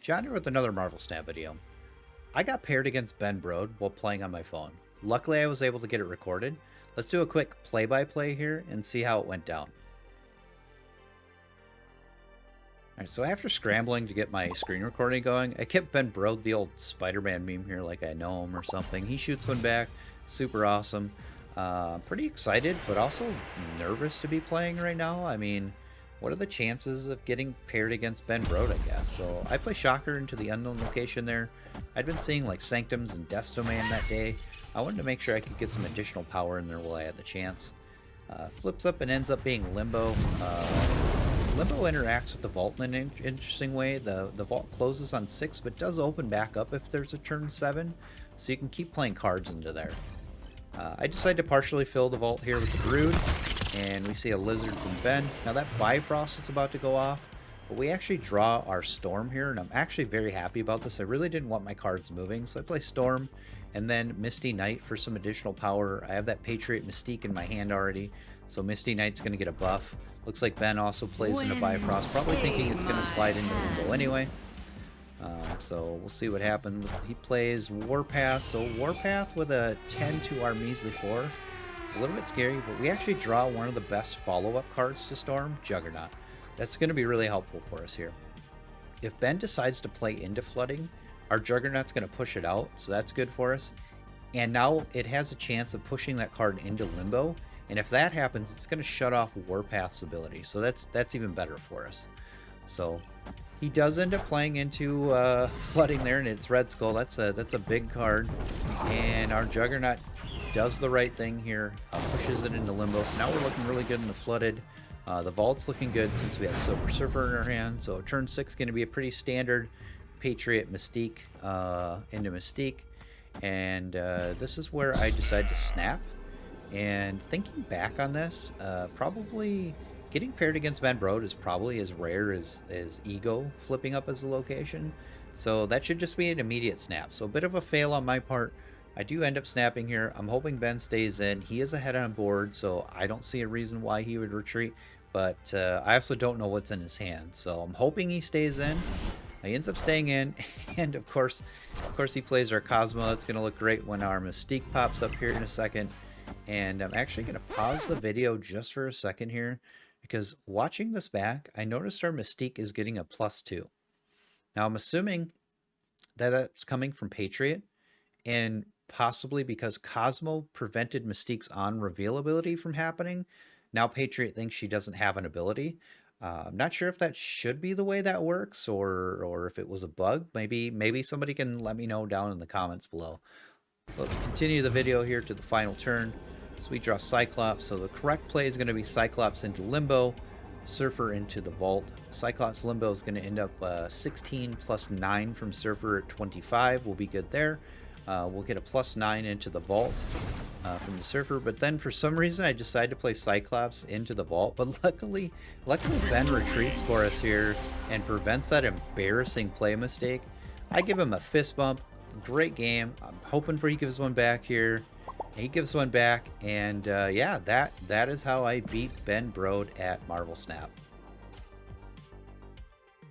John here with another Marvel Snap video. I got paired against Ben Brode while playing on my phone. Luckily I was able to get it recorded. Let's do a quick play-by-play here and see how it went down. Alright, so after scrambling to get my screen recording going, I kept Ben Brode, the old Spider-Man meme here, like I know him or something. He shoots one back, super awesome. Pretty excited, but also nervous to be playing right now. I mean, what are the chances of getting paired against Ben Brode, I guess? So I play Shocker into the unknown location there. I'd been seeing like Sanctums and Death Domain that day. I wanted to make sure I could get some additional power in there while I had the chance. Flips up and ends up being Limbo. Limbo interacts with the Vault in an interesting way. The Vault closes on 6, but does open back up if there's a turn 7, so you can keep playing cards into there. I decided to partially fill the Vault here with the Brood, and we see a Lizard from Ben. Now that Bifrost is about to go off, but we actually draw our Storm here, and I'm actually very happy about this. I really didn't want my cards moving, so I play Storm, and then Misty Knight for some additional power. I have that Patriot Mystique in my hand already, so Misty Knight's going to get a buff. Looks like Ben also plays in a Bifrost, probably thinking it's going to slide into Limbo anyway. So we'll see what happens. He plays Warpath, so Warpath with a 10 to our measly 4. It's a little bit scary, but we actually draw one of the best follow-up cards to Storm, Juggernaut. That's going to be really helpful for us here. If Ben decides to play into Flooding, our Juggernaut's going to push it out, so that's good for us. And now it has a chance of pushing that card into Limbo, and if that happens, it's going to shut off Warpath's ability, so that's even better for us. So he does end up playing into Flooding there, and it's Red Skull. That's a big card, and our Juggernaut does the right thing here, pushes it into Limbo. So now we're looking really good in the Flooded. The Vault's looking good since we have Silver Surfer in our hand. So turn 6 going to be a pretty standard Patriot Mystique into Mystique, and this is where I decided to snap. And thinking back on this, probably getting paired against Ben Brode is probably as rare as Ego flipping up as a location. So that should just be an immediate snap. So a bit of a fail on my part. I do end up snapping here. I'm hoping Ben stays in. He is ahead on board, so I don't see a reason why he would retreat. But I also don't know what's in his hand. So I'm hoping he stays in. He ends up staying in. And of course he plays our Cosmo. That's going to look great when our Mystique pops up here in a second. And I'm actually going to pause the video just for a second here, because watching this back, I noticed our Mystique is getting a +2. Now I'm assuming that that's coming from Patriot, and possibly because Cosmo prevented Mystique's on-reveal ability from happening. Now Patriot thinks she doesn't have an ability. I'm not sure if that should be the way that works, or if it was a bug. Maybe somebody can let me know down in the comments below. So let's continue the video here to the final turn. So we draw Cyclops. So the correct play is going to be Cyclops into Limbo, Surfer into the Vault. Cyclops Limbo is going to end up 16 plus 9 from Surfer at 25. We'll be good there. We'll get a +9 into the Vault from the Surfer, but then for some reason I decided to play Cyclops into the Vault, but luckily Ben retreats for us here and prevents that embarrassing play mistake. I give him a fist bump. Great game. I'm hoping for he gives one back here. He gives one back, and yeah, that is how I beat Ben Brode at Marvel Snap.